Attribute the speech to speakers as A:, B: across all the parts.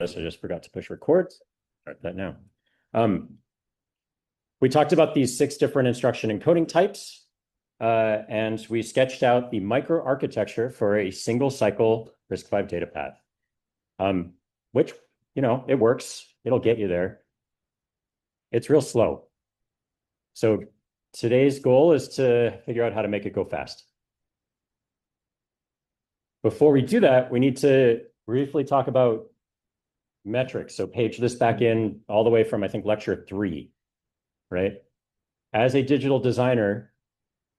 A: I just forgot to push record. Start that now. We talked about these 6 different instruction encoding types, and we sketched out the microarchitecture for a single cycle RISC-V data path, which, it works. It'll get you there. It's real slow. So today's goal is to figure out how to make it go fast. Before we do that, we need to briefly talk about metrics. So page this back in all the way from, I think, lecture 3, right? As a digital designer,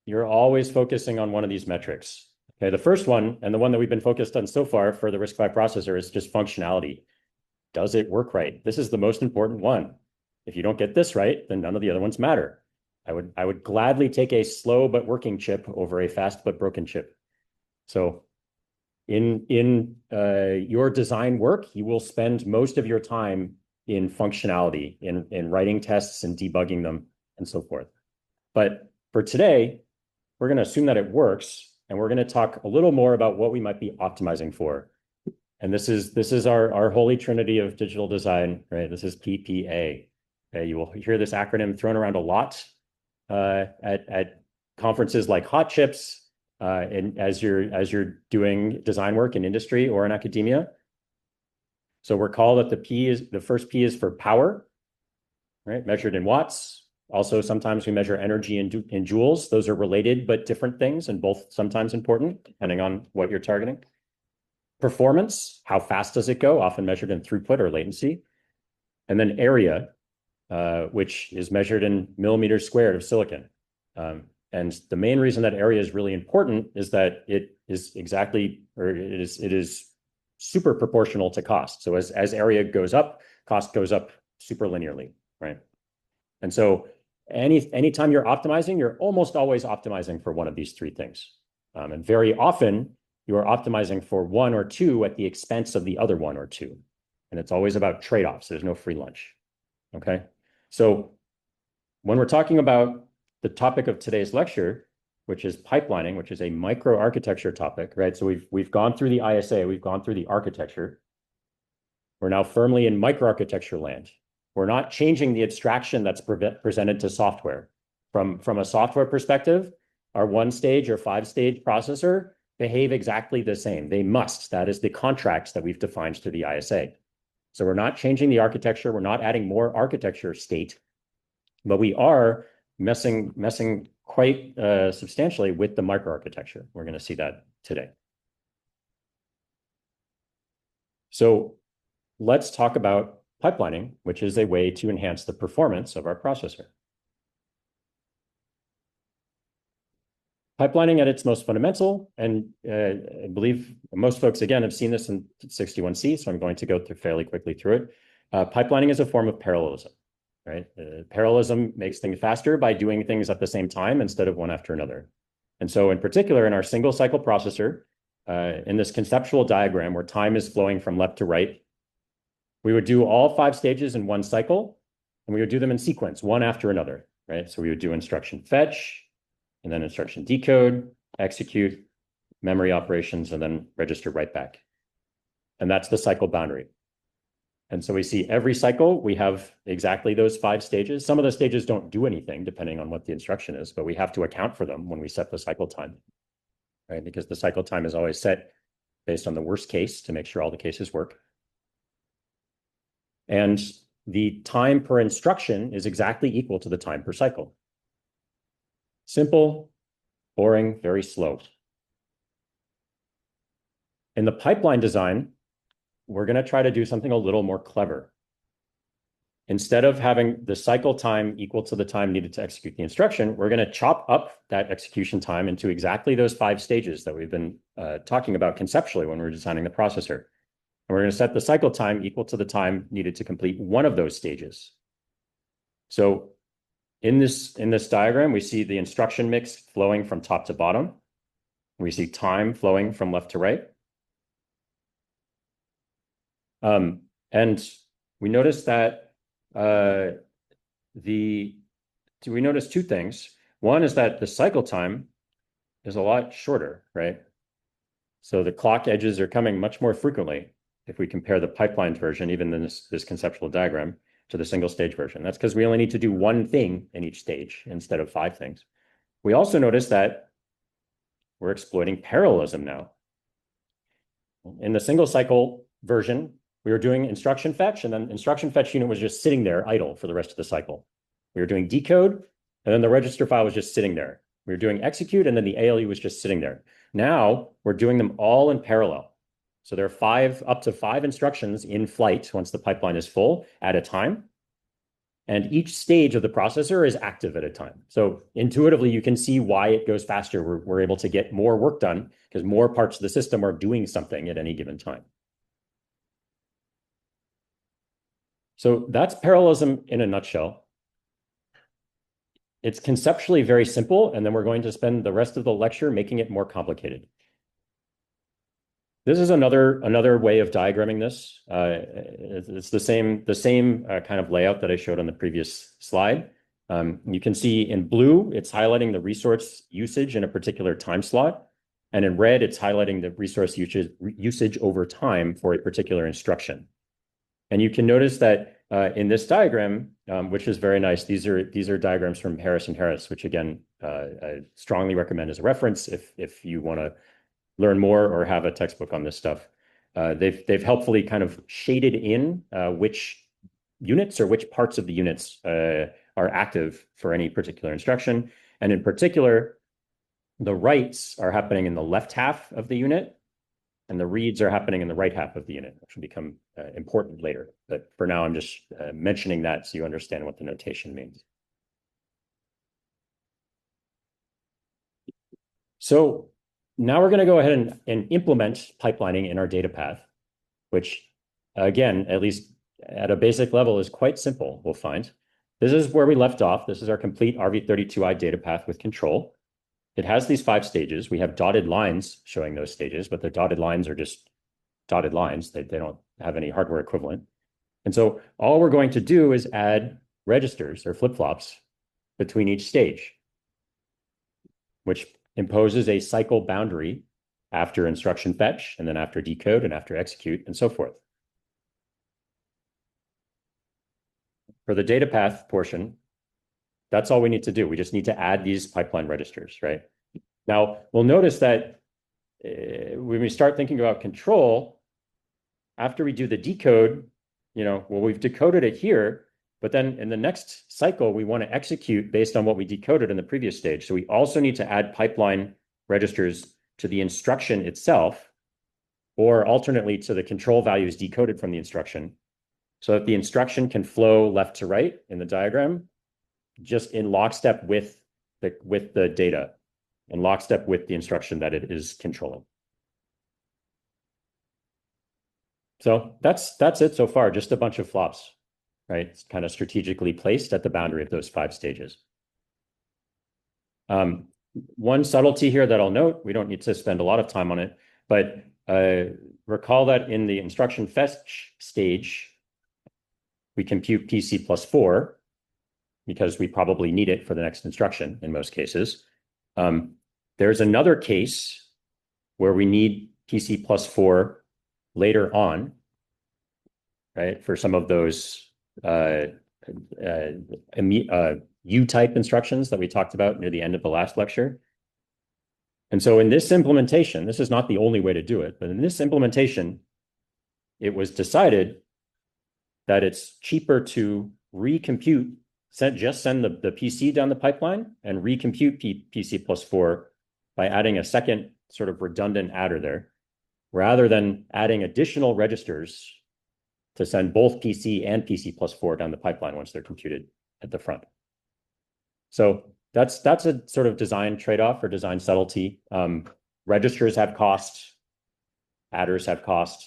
A: you're always focusing on one of these metrics. Okay, the first one, and the one that we've been focused on so far for the RISC-V processor, is just functionality. Does it work right? This is the most important one. If you don't get this right, then none of the other ones matter. I would gladly take a slow but working chip over a fast but broken chip. So in your design work, you will spend most of your time in functionality, in writing tests and debugging them and so forth. But for today, we're going to assume that it works, and we're going to talk a little more about what we might be optimizing for. And this is our holy trinity of digital design, right? This is PPA. Okay, you will hear this acronym thrown around a lot at conferences like Hot Chips, and as you're doing design work in industry or in academia. So recall that the first P is for power, right? Measured in watts. Also, sometimes we measure energy in joules. Those are related but different things, and both sometimes important, depending on what you're targeting. Performance, how fast does it go? Often measured in throughput or latency. And then area, which is measured in millimeters squared of silicon. And the main reason that area is really important is that it is super proportional to cost. So as area goes up, cost goes up super linearly, right? And so anytime you're optimizing, you're almost always optimizing for one of these 3 things. And very often you are optimizing for 1 or 2 at the expense of the other 1 or 2. And it's always about trade-offs. There's no free lunch, okay? So when we're talking about the topic of today's lecture, which is pipelining, which is a microarchitecture topic, right? So we've gone through the ISA, we've gone through the architecture. We're now firmly in microarchitecture land. We're not changing the abstraction that's presented to software. From a software perspective, our 1-stage or 5-stage processor behave exactly the same. They must. That is the contracts that we've defined through the ISA. So we're not changing the architecture. We're not adding more architecture state, but we are messing quite substantially with the microarchitecture. We're going to see that today. So let's talk about pipelining, which is a way to enhance the performance of our processor. Pipelining at its most fundamental, and I believe most folks, again, have seen this in 61C, so I'm going to go fairly quickly through it. Pipelining is a form of parallelism, right? Parallelism makes things faster by doing things at the same time instead of one after another. And so in particular, in our single cycle processor, in this conceptual diagram where time is flowing from left to right, we would do all 5 stages in one cycle, and we would do them in sequence, one after another, right? So we would do instruction fetch, and then instruction decode, execute, memory operations, and then register write back. And that's the cycle boundary. And so we see every cycle, we have exactly those 5 stages. Some of the stages don't do anything depending on what the instruction is, but we have to account for them when we set the cycle time, right? Because the cycle time is always set based on the worst case to make sure all the cases work. And the time per instruction is exactly equal to the time per cycle. Simple, boring, very slow. In the pipeline design, we're going to try to do something a little more clever. Instead of having the cycle time equal to the time needed to execute the instruction, we're going to chop up that execution time into exactly those 5 stages that we've been talking about conceptually when we're designing the processor. And we're going to set the cycle time equal to the time needed to complete one of those stages. So in this diagram, we see the instruction mix flowing from top to bottom. We see time flowing from left to right. And we notice that we notice 2 things. One is that the cycle time is a lot shorter, right? So the clock edges are coming much more frequently. if we compare the pipelined version, even in this conceptual diagram, to the single stage version. That's because we only need to do one thing in each stage instead of 5 things. We also notice that we're exploiting parallelism now. In the single cycle version, we were doing instruction fetch, and then instruction fetch unit was just sitting there idle for the rest of the cycle. We were doing decode, and then the register file was just sitting there. We were doing execute, and then the ALU was just sitting there. Now we're doing them all in parallel. So there are up to 5 instructions in flight once the pipeline is full at a time. And each stage of the processor is active at a time. So intuitively, you can see why it goes faster. We're able to get more work done because more parts of the system are doing something at any given time. So that's parallelism in a nutshell. It's conceptually very simple, and then we're going to spend the rest of the lecture making it more complicated. This is another way of diagramming this. It's the same kind of layout that I showed on the previous slide. You can see in blue, it's highlighting the resource usage in a particular time slot. And in red, it's highlighting the resource usage over time for a particular instruction. And you can notice that in this diagram, which is very nice, these are diagrams from Harris and Harris, which again, I strongly recommend as a reference if you want to learn more or have a textbook on this stuff. They've helpfully kind of shaded in which units or which parts of the units are active for any particular instruction. And in particular, the writes are happening in the left half of the unit, and the reads are happening in the right half of the unit, which will become important later. But for now, I'm just mentioning that so you understand what the notation means. So now we're going to go ahead and implement pipelining in our data path, which, again, at least at a basic level, is quite simple, we'll find. This is where we left off. This is our complete RV32i data path with control. It has these 5 stages. We have dotted lines showing those stages, but the dotted lines are just dotted lines. They don't have any hardware equivalent. And so all we're going to do is add registers or flip-flops between each stage, which imposes a cycle boundary after instruction fetch, and then after decode, and after execute, and so forth. For the data path portion, that's all we need to do. We just need to add these pipeline registers, right? Now, we'll notice that when we start thinking about control, after we do the decode, well, we've decoded it here, but then in the next cycle, we want to execute based on what we decoded in the previous stage. So we also need to add pipeline registers to the instruction itself, or alternately to the control values decoded from the instruction, so that the instruction can flow left to right in the diagram, just in lockstep with the data, in lockstep with the instruction that it is controlling. So that's it so far, just a bunch of flops, right? It's kind of strategically placed at the boundary of those 5 stages. One subtlety here that I'll note, we don't need to spend a lot of time on it, but recall that in the instruction fetch stage, we compute PC plus 4, because we probably need it for the next instruction in most cases. There's another case where we need PC plus 4 later on, right? For some of those U-type instructions that we talked about near the end of the last lecture. And so in this implementation, this is not the only way to do it, but in this implementation, it was decided that it's cheaper to recompute, just send the PC down the pipeline and recompute PC plus 4 by adding a second sort of redundant adder there, rather than adding additional registers to send both PC and PC plus 4 down the pipeline once they're computed at the front. So that's a sort of design trade-off or design subtlety. Registers have cost, adders have cost.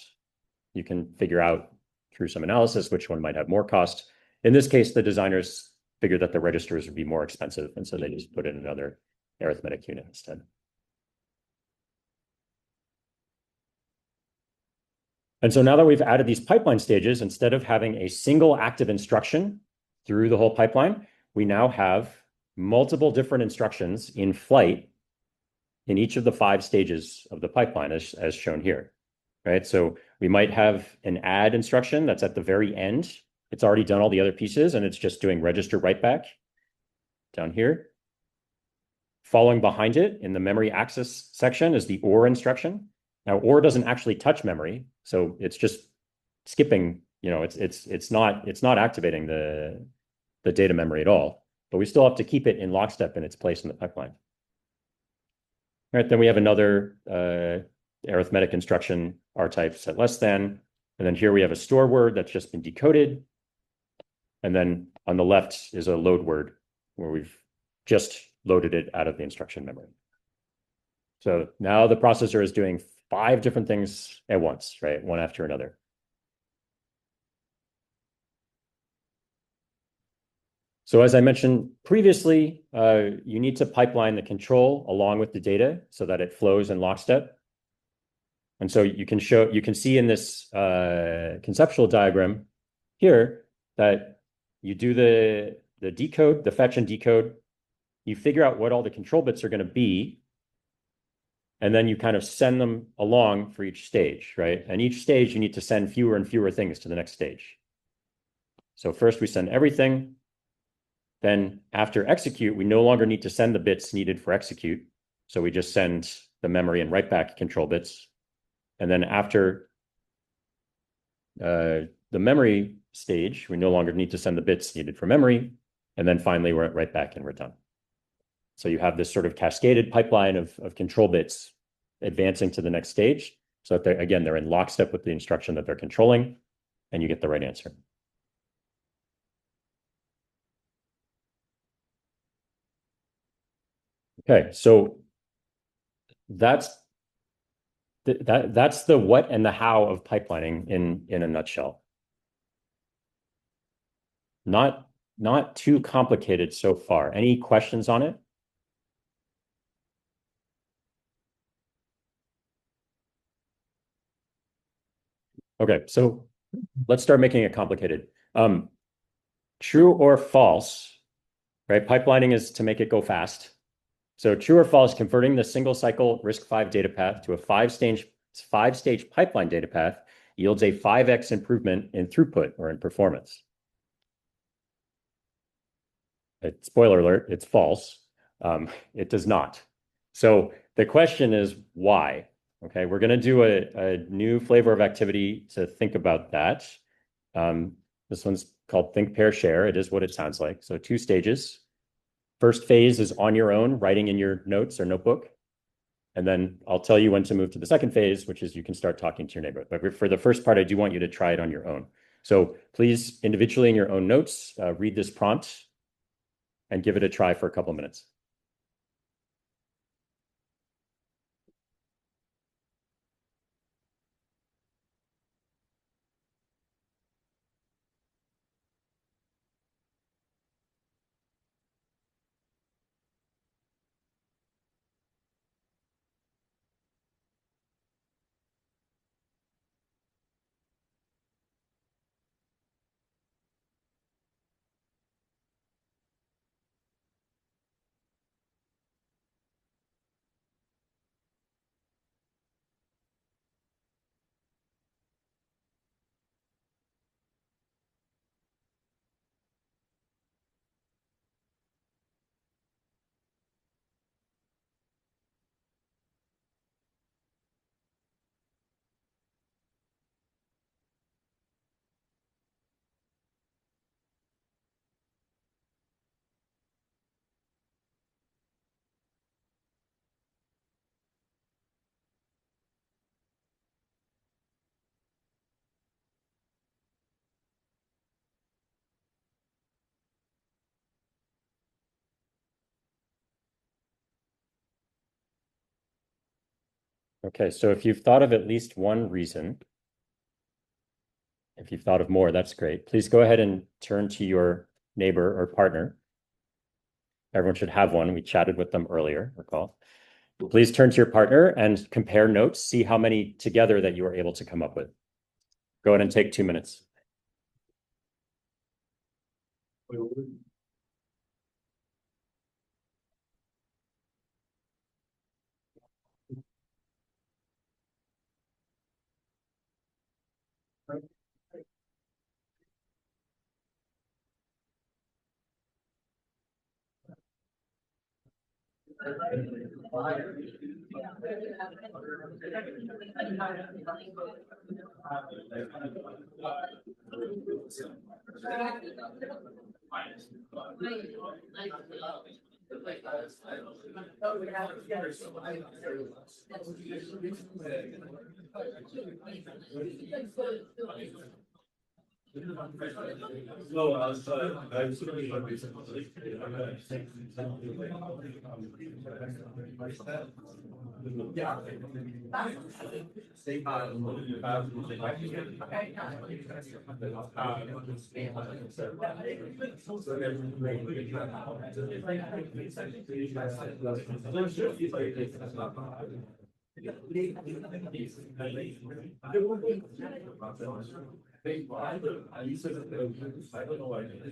A: You can figure out through some analysis which one might have more cost. In this case, the designers figured that the registers would be more expensive, and so they just put in another arithmetic unit instead. And so now that we've added these pipeline stages, instead of having a single active instruction through the whole pipeline, we now have multiple different instructions in flight in each of the 5 stages of the pipeline, as shown here. right? So we might have an add instruction that's at the very end. It's already done all the other pieces, and it's just doing register write back down here. Following behind it in the memory access section is the OR instruction. Now, OR doesn't actually touch memory, so it's just skipping, it's not activating the data memory at all, but we still have to keep it in lockstep in its place in the pipeline. All right, then we have another arithmetic instruction, R type set less than, and then here we have a store word that's just been decoded. And then on the left is a load word where we've just loaded it out of the instruction memory. So now the processor is doing 5 different things at once, right? One after another. So as I mentioned previously, you need to pipeline the control along with the data so that it flows in lockstep. And so you can see in this conceptual diagram here that you do the decode, the fetch and decode, you figure out what all the control bits are going to be, and then you kind of send them along for each stage, right? And each stage, you need to send fewer and fewer things to the next stage. So first we send everything. Then after execute, we no longer need to send the bits needed for execute. So we just send the memory and write back control bits. And then after the memory stage, we no longer need to send the bits needed for memory. And then finally, we're at write back and we're done. So you have this sort of cascaded pipeline of control bits advancing to the next stage. So that they're in lockstep with the instruction that they're controlling, and you get the right answer. Okay, so that's the what and the how of pipelining in a nutshell. Not too complicated so far. Any questions on it? Okay, so let's start making it complicated. True or false, right? Pipelining is to make it go fast. So true or false, converting the single cycle RISC-V data path to a five-stage pipeline data path yields a 5x improvement in throughput or in performance. Spoiler alert, it's false. It does not. So the question is why? Okay, we're going to do a new flavor of activity to think about that. This one's called Think, Pair, Share. It is what it sounds like. So 2 stages. First phase is on your own, writing in your notes or notebook. And then I'll tell you when to move to the second phase, which is you can start talking to your neighbor. But for the first part, I do want you to try it on your own. So please, individually in your own notes, read this prompt and give it a try for a couple of minutes. Okay, so if you've thought of at least one reason, if you've thought of more, that's great. Please go ahead and turn to your neighbor or partner. Everyone should have one. We chatted with them earlier, recall. Please turn to your partner and compare notes, see how many together that you were able to come up with. Go ahead and take 2 minutes.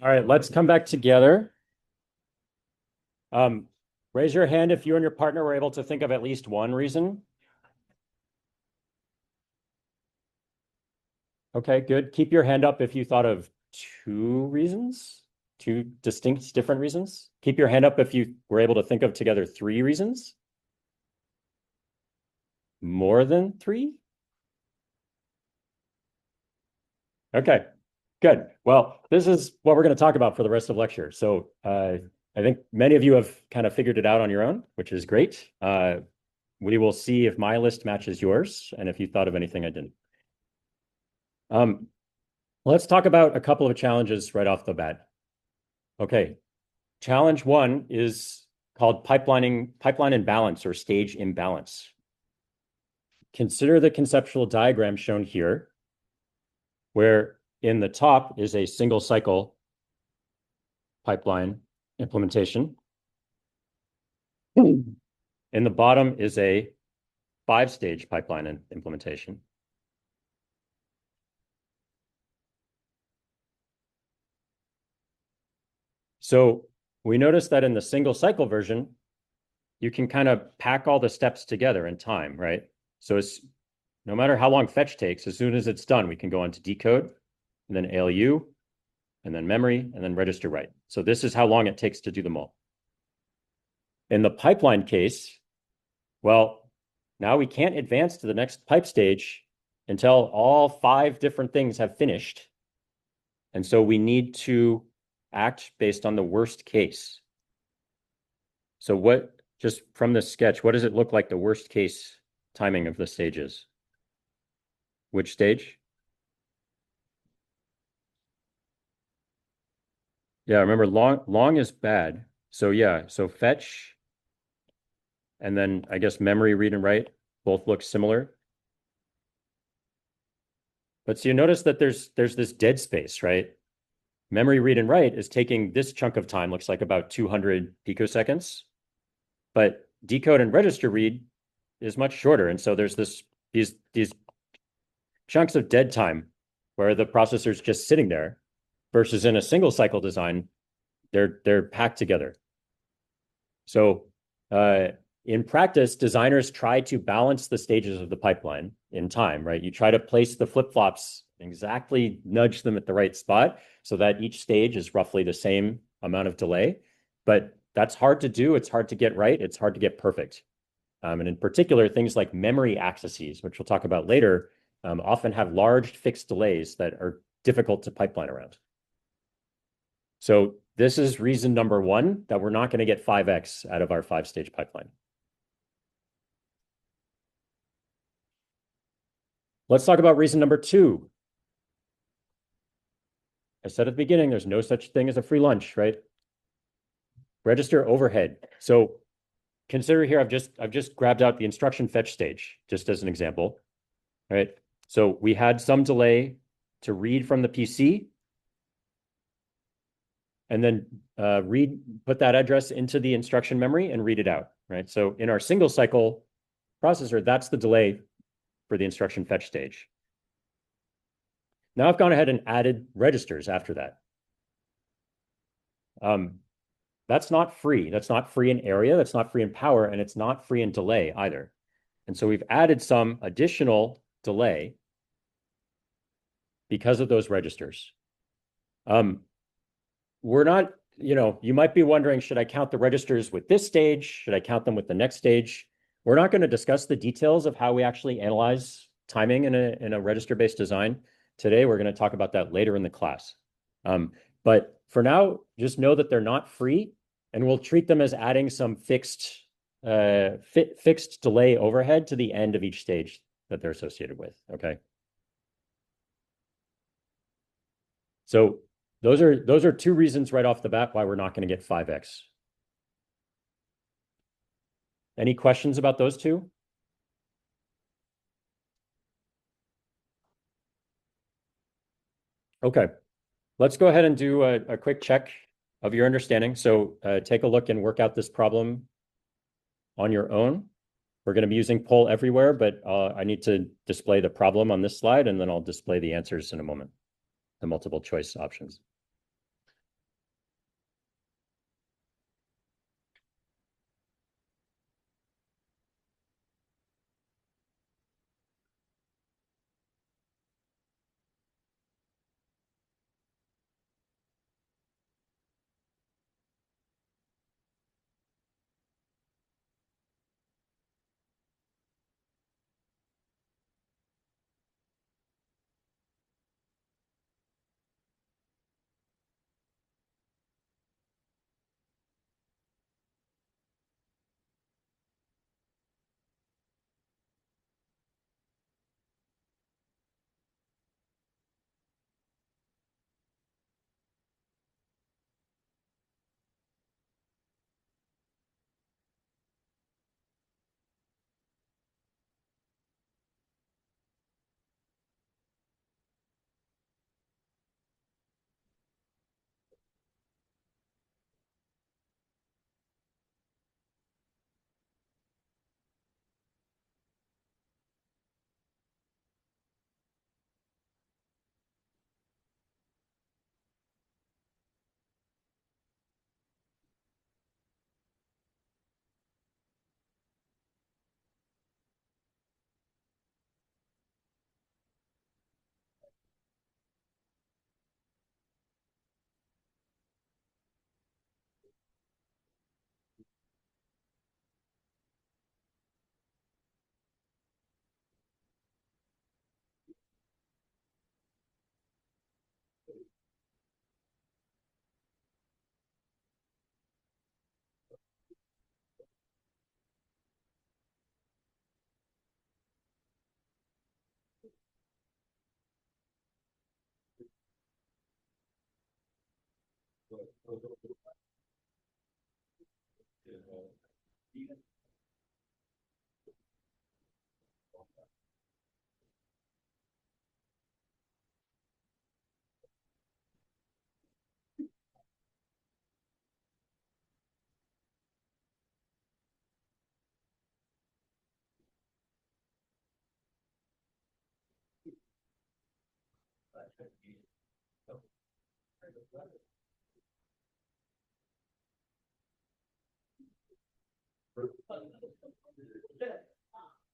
A: All right, let's come back together. Raise your hand if you and your partner were able to think of at least one reason. Okay, good. Keep your hand up if you thought of two reasons, two distinct, different reasons. Keep your hand up if you were able to think of together three reasons. More than three? Okay, good. Well, this is what we're going to talk about for the rest of lecture. So I think many of you have kind of figured it out on your own, which is great. We will see if my list matches yours and if you thought of anything I didn't. Let's talk about a couple of challenges right off the bat. Okay, challenge one is called pipeline imbalance or stage imbalance. Consider the conceptual diagram shown here, where in the top is a single cycle pipeline implementation. In the bottom is a 5-stage pipeline implementation. So we notice that in the single cycle version, you can kind of pack all the steps together in time, right? So it's no matter how long fetch takes, as soon as it's done, we can go on to decode, and then ALU, and then memory, and then register write. So this is how long it takes to do them all. In the pipeline case, well, now we can't advance to the next pipe stage until all 5 different things have finished. And so we need to act based on the worst case. So what, just from this sketch, what does it look like the worst case timing of the stages? Which stage? Yeah, remember long is bad. So yeah, so fetch, and then I guess memory, read and write, both look similar. But so you notice that there's this dead space, right? Memory, read and write is taking this chunk of time, looks like about 200 picoseconds. But decode and register read is much shorter. And so there's these chunks of dead time where the processor's just sitting there, versus in a single cycle design, they're packed together. So in practice, designers try to balance the stages of the pipeline in time, right? You try to place the flip-flops, exactly nudge them at the right spot so that each stage is roughly the same amount of delay. But that's hard to do. It's hard to get right. It's hard to get perfect. And in particular, things like memory accesses, which we'll talk about later, often have large fixed delays that are difficult to pipeline around. So this is reason number one, that we're not going to get 5x out of our 5-stage pipeline. Let's talk about reason number two. I said at the beginning, there's no such thing as a free lunch, right? Register overhead. So consider here, I've just grabbed out the instruction fetch stage, just as an example, right? So we had some delay to read from the PC, and then put that address into the instruction memory and read it out, right? So in our single cycle processor, that's the delay for the instruction fetch stage. Now I've gone ahead and added registers after that. That's not free. That's not free in area, that's not free in power, and it's not free in delay either. And so we've added some additional delay because of those registers. We're not you might be wondering, should I count the registers with this stage? Should I count them with the next stage? We're not going to discuss the details of how we actually analyze timing in a register-based design today. We're going to talk about that later in the class. But for now, just know that they're not free, and we'll treat them as adding some fixed delay overhead to the end of each stage that they're associated with. Okay. So those are two reasons right off the bat why we're not going to get 5x. Any questions about those two? Okay, let's go ahead and do a quick check of your understanding. So take a look and work out this problem on your own. We're going to be using poll everywhere, but I need to display the problem on this slide, and then I'll display the answers in a moment, the multiple choice options.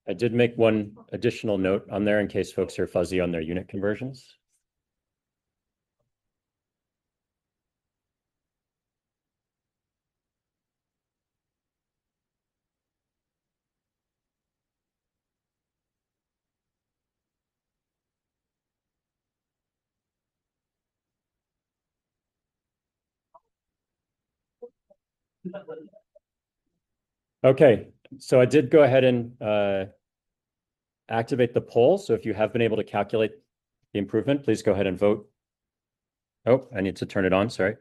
A: I did make one additional note on there in case folks are fuzzy on their unit conversions. Okay, so I did go ahead and activate the poll. So if you have been able to calculate the improvement, please go ahead and vote. Oh, I need to turn it on, sorry.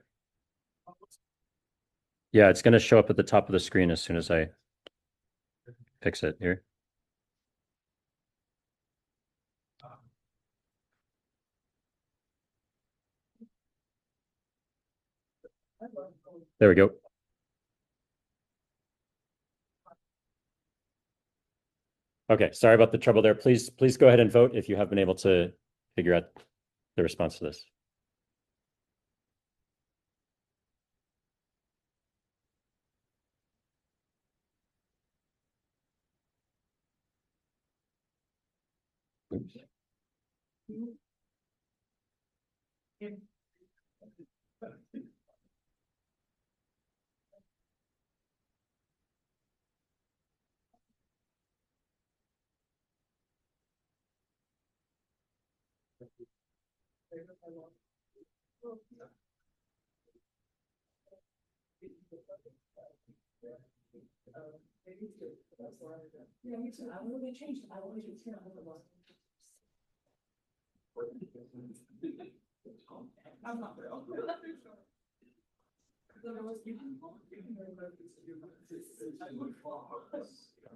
A: Yeah, it's going to show up at the top of the screen as soon as I fix it here. There we go. Okay, sorry about the trouble there. Please go ahead and vote if you have been able to figure out the response to this. Oops.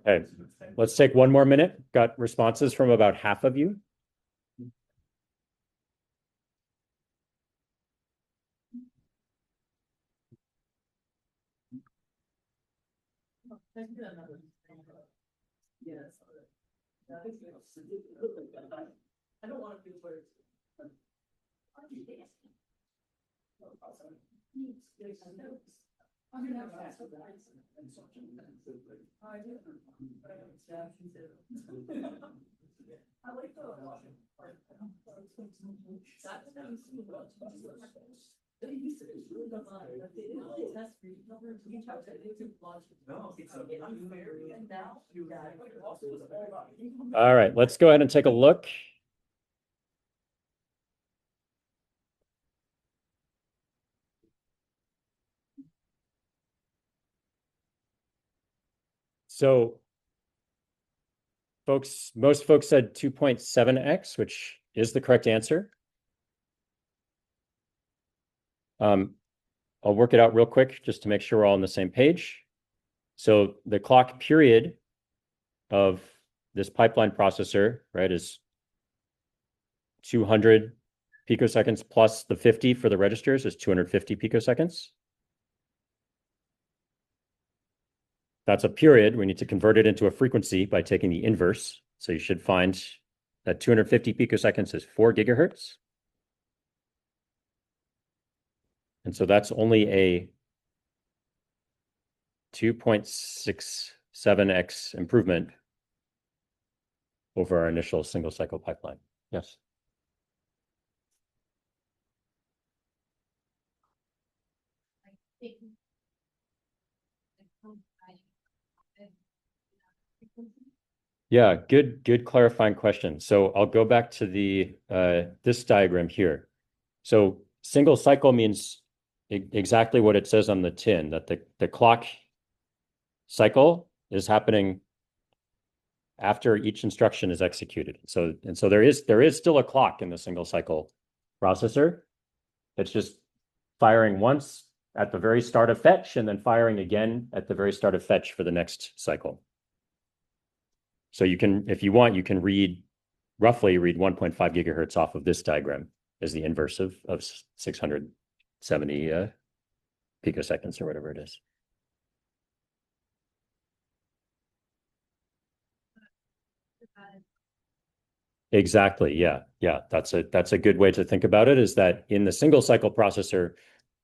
A: Okay, let's take one more minute. Got responses from about half of you.
B: I don't want to do words.
A: All right, let's go ahead and take a look. So most folks said 2.7x, which is the correct answer. I'll work it out real quick just to make sure we're all on the same page. So the clock period of this pipeline processor, right, is 200 picoseconds plus the 50 for the registers is 250 picoseconds. That's a period. We need to convert it into a frequency by taking the inverse. So you should find that 250 picoseconds is 4 gigahertz. And so that's only a 2.67x improvement over our initial single cycle pipeline. Yes. Yeah, good clarifying question. So I'll go back to the this diagram here. So single cycle means exactly what it says on the tin, that the clock cycle is happening after each instruction is executed. So there is still a clock in the single cycle processor. It's just firing once at the very start of fetch and then firing again at the very start of fetch for the next cycle. So you can, if you want, you can roughly read 1.5 gigahertz off of this diagram as the inverse of 670 picoseconds or whatever it is. Exactly. Yeah. That's a good way to think about it, is that in the single cycle processor,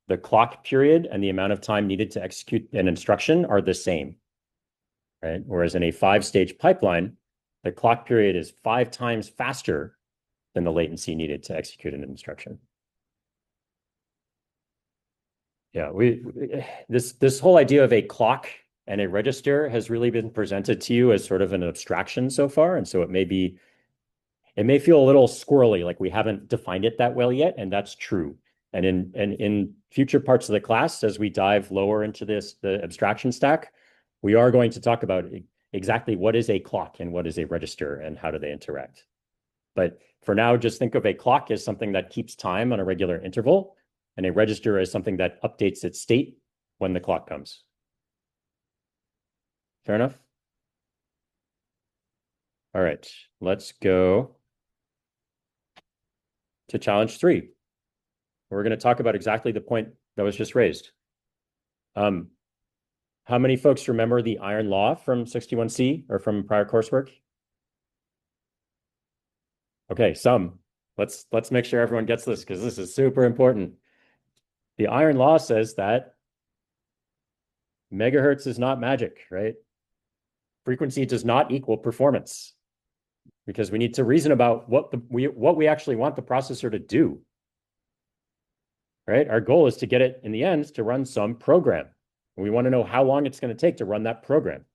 A: the clock period and the amount of time needed to execute an instruction are the same, right? Whereas in a 5-stage pipeline, the clock period is 5 times faster than the latency needed to execute an instruction. Yeah, this whole idea of a clock and a register has really been presented to you as sort of an abstraction so far, and so it may feel a little squirrely, like we haven't defined it that well yet, and that's true. And in future parts of the class, as we dive lower into the abstraction stack, we are going to talk about exactly what is a clock and what is a register and how do they interact. But for now, just think of a clock as something that keeps time on a regular interval, and a register as something that updates its state when the clock comes. Fair enough? All right, let's go to challenge 3. We're going to talk about exactly the point that was just raised. How many folks remember the iron law from 61C or from prior coursework? Okay, some. Let's make sure everyone gets this, because this is super important. The iron law says that megahertz is not magic, right? Frequency does not equal performance, because we need to reason about what we actually want the processor to do. Right? Our goal is to get it in the end to run some program. We want to know how long it's going to take to run that program.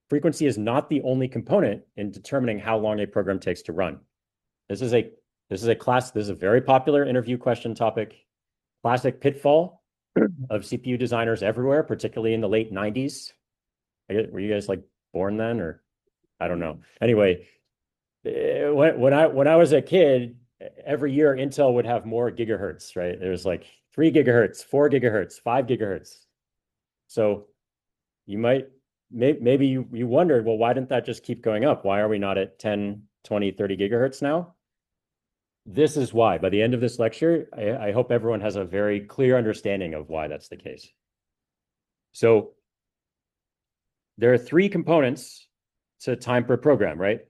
A: Frequency is not the only component in determining how long a program takes to run. This is a very popular interview question topic. Classic pitfall of CPU designers everywhere, particularly in the late 90s. Were you guys like born then, or I don't know. Anyway, when I was a kid, every year Intel would have more gigahertz, right? There was like 3 gigahertz, 4 gigahertz, 5 gigahertz. So maybe you wondered, well, why didn't that just keep going up? Why are we not at 10, 20, 30 gigahertz now? This is why. By the end of this lecture, I hope everyone has a very clear understanding of why that's the case. So there are 3 components to time per program, right?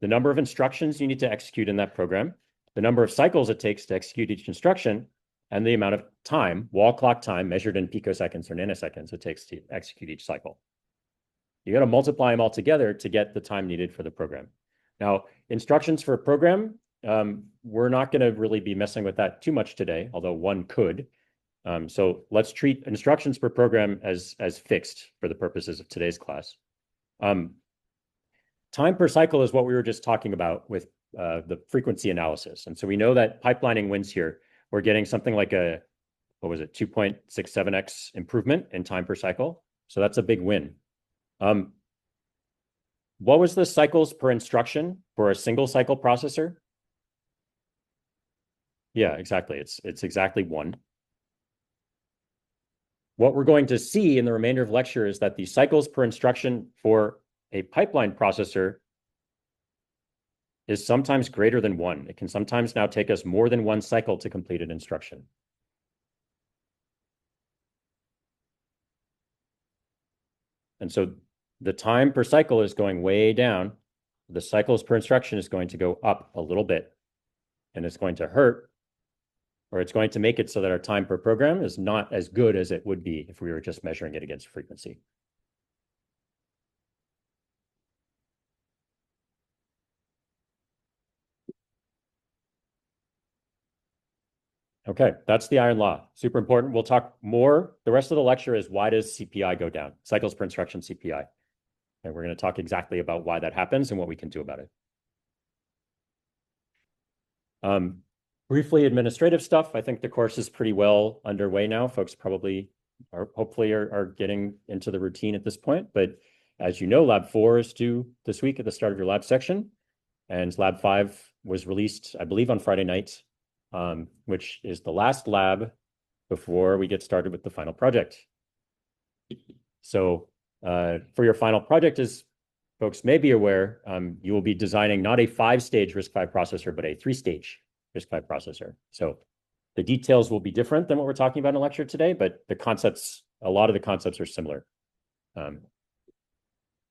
A: The number of instructions you need to execute in that program, the number of cycles it takes to execute each instruction, and the amount of time, wall clock time, measured in picoseconds or nanoseconds it takes to execute each cycle. You got to multiply them all together to get the time needed for the program. Now, instructions for a program, we're not going to really be messing with that too much today, although one could. So let's treat instructions per program as fixed for the purposes of today's class. Time per cycle is what we were just talking about with the frequency analysis. And so we know that pipelining wins here. We're getting something like a, 2.67x improvement in time per cycle. So that's a big win. What was the cycles per instruction for a single cycle processor? Yeah, exactly. It's exactly 1. What we're going to see in the remainder of lecture is that the cycles per instruction for a pipeline processor is sometimes greater than 1. It can sometimes now take us more than 1 cycle to complete an instruction. And so the time per cycle is going way down. The cycles per instruction is going to go up a little bit. And it's going to hurt, or it's going to make it so that our time per program is not as good as it would be if we were just measuring it against frequency. Okay, that's the iron law. Super important. We'll talk more. The rest of the lecture is why does CPI go down? Cycles per instruction CPI. And we're going to talk exactly about why that happens and what we can do about it. Briefly, administrative stuff. I think the course is pretty well underway now. Folks probably hopefully are getting into the routine at this point. But as you know, Lab 4 is due this week at the start of your lab section. And Lab 5 was released, I believe, on Friday night, which is the last lab before we get started with the final project. So for your final project, as folks may be aware, you will be designing not a 5-stage RISC-V processor, but a 3-stage RISC-V processor. So the details will be different than what we're talking about in a lecture today, but the concepts, a lot of the concepts are similar.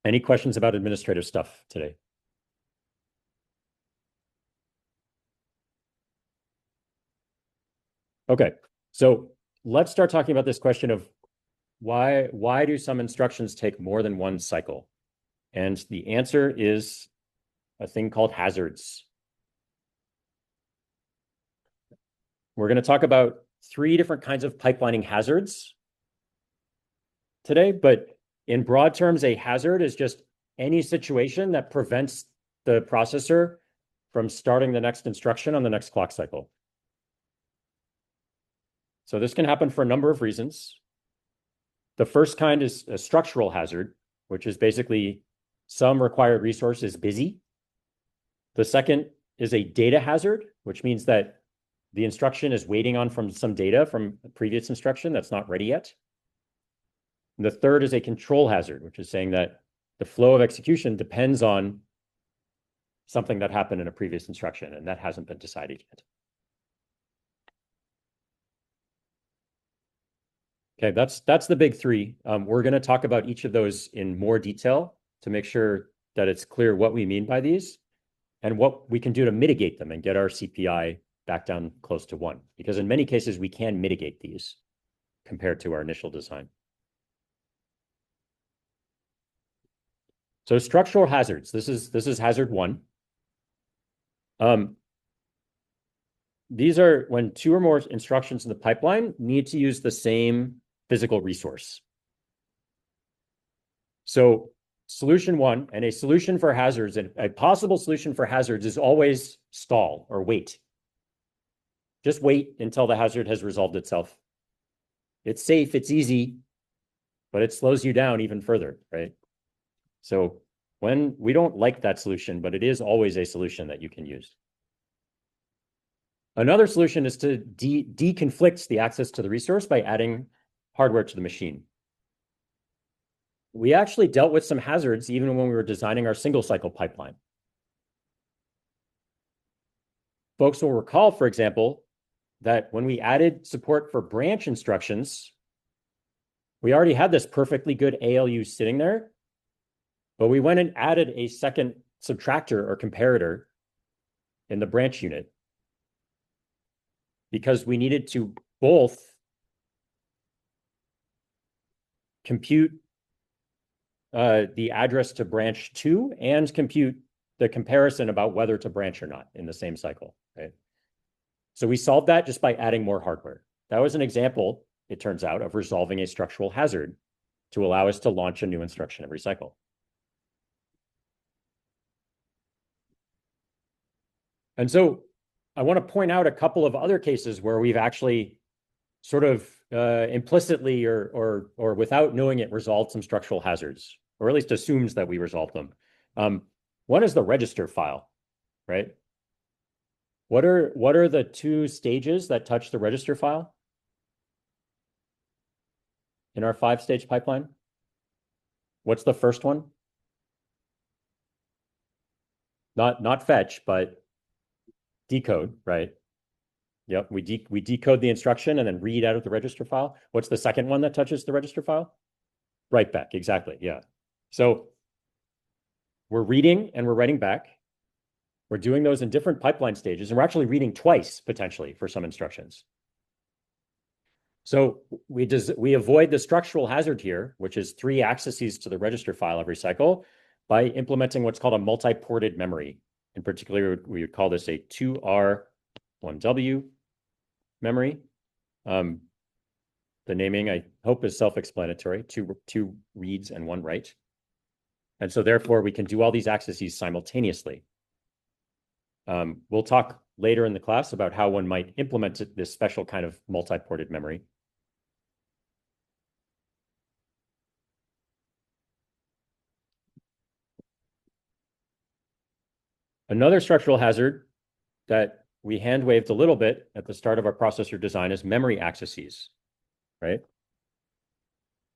A: Any questions about administrative stuff today? Okay, so let's start talking about this question of why do some instructions take more than 1 cycle? And the answer is a thing called hazards. We're going to talk about 3 different kinds of pipelining hazards today, but in broad terms, a hazard is just any situation that prevents the processor from starting the next instruction on the next clock cycle. So this can happen for a number of reasons. The first kind is a structural hazard, which is basically some required resource is busy. The second is a data hazard, which means that the instruction is waiting on from some data from a previous instruction that's not ready yet. And the third is a control hazard, which is saying that the flow of execution depends on something that happened in a previous instruction, and that hasn't been decided yet. Okay, that's the big 3. We're going to talk about each of those in more detail to make sure that it's clear what we mean by these and what we can do to mitigate them and get our CPI back down close to 1. Because in many cases, we can mitigate these compared to our initial design. So structural hazards, this is hazard 1. These are when 2 or more instructions in the pipeline need to use the same physical resource. So solution one, and a solution for hazards, and a possible solution for hazards is always stall or wait. Just wait until the hazard has resolved itself. It's safe, it's easy, but it slows you down even further, right? So when we don't like that solution, but it is always a solution that you can use. Another solution is to deconflict the access to the resource by adding hardware to the machine. We actually dealt with some hazards even when we were designing our single cycle pipeline. Folks will recall, for example, that when we added support for branch instructions, we already had this perfectly good ALU sitting there, but we went and added a second subtractor or comparator in the branch unit because we needed to both compute the address to branch 2 and compute the comparison about whether to branch or not in the same cycle, right? So we solved that just by adding more hardware. That was an example, it turns out, of resolving a structural hazard to allow us to launch a new instruction every cycle. And so I want to point out a couple of other cases where we've actually sort of implicitly or without knowing it resolved some structural hazards, or at least assumes that we resolved them. One is the register file, right? What are the two stages that touch the register file in our 5-stage pipeline? What's the first one? Not fetch, but decode, right? Yep, we decode the instruction and then read out of the register file. What's the second one that touches the register file? Write back, exactly, yeah. So we're reading and we're writing back. We're doing those in different pipeline stages, and we're actually reading twice, potentially, for some instructions. So we avoid the structural hazard here, which is 3 accesses to the register file every cycle, by implementing what's called a multi-ported memory. In particular, we would call this a 2R1W memory. The naming, I hope, is self-explanatory, two reads and 1 write. And so therefore, we can do all these accesses simultaneously. We'll talk later in the class about how one might implement this special kind of multi-ported memory. Another structural hazard that we hand-waved a little bit at the start of our processor design is memory accesses, right?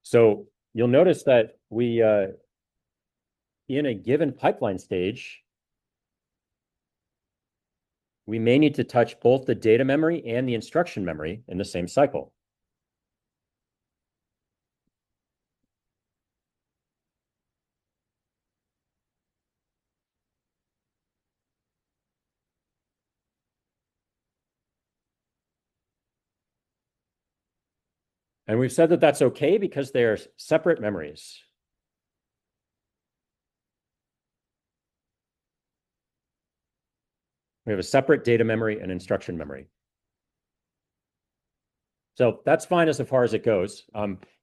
A: So you'll notice that we, in a given pipeline stage, we may need to touch both the data memory and the instruction memory in the same cycle. And we've said that that's okay because they are separate memories. We have a separate data memory and instruction memory. So that's fine as far as it goes.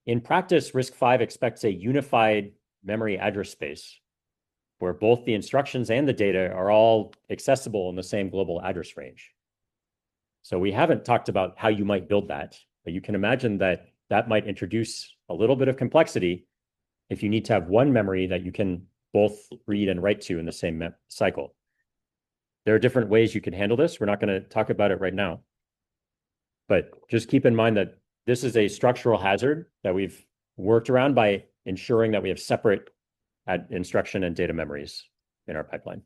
A: In practice, RISC-V expects a unified memory address space where both the instructions and the data are all accessible in the same global address range. So we haven't talked about how you might build that, but you can imagine that that might introduce a little bit of complexity if you need to have one memory that you can both read and write to in the same cycle. There are different ways you can handle this. We're not going to talk about it right now. But just keep in mind that this is a structural hazard that we've worked around by ensuring that we have separate instruction and data memories in our pipeline.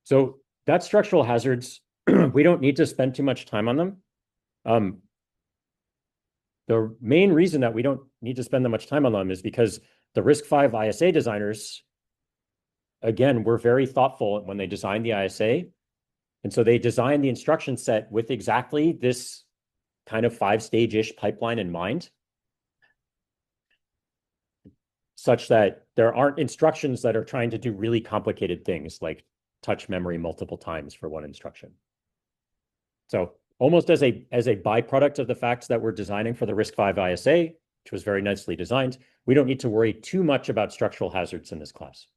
A: So that's structural hazards. We don't need to spend too much time on them. The main reason that we don't need to spend that much time on them is because the RISC-V ISA designers, again, were very thoughtful when they designed the ISA. And so they designed the instruction set with exactly this kind of 5-stage-ish pipeline in mind, such that there aren't instructions that are trying to do really complicated things like touch memory multiple times for one instruction. So almost as a byproduct of the fact that we're designing for the RISC-V ISA, which was very nicely designed, we don't need to worry too much about structural hazards in this class.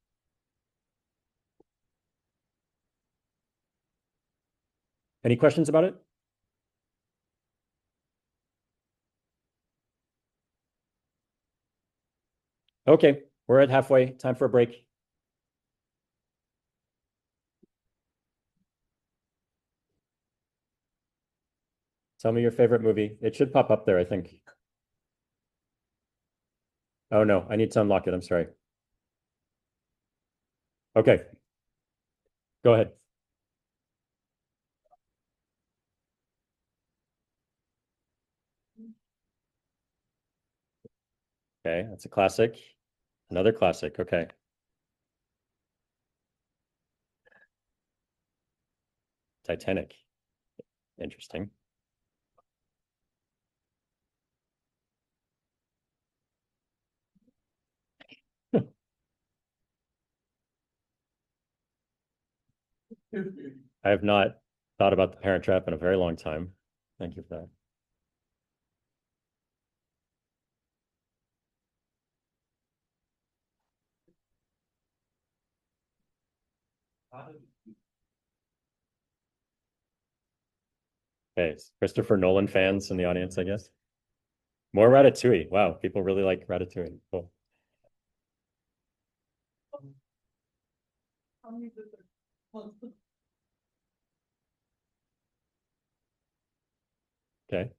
A: Any questions about it? Okay, we're at halfway. Time for a break. Tell me your favorite movie. It should pop up there, I think. Oh no, I need to unlock it. I'm sorry. Okay, go ahead. Okay, that's a classic. Another classic. Okay. Titanic. Interesting. I have not thought about the Parent Trap in a very long time. Thank you for that. Okay, Christopher Nolan fans in the audience, I guess. More Ratatouille. Wow, people really like Ratatouille. Cool. Okay.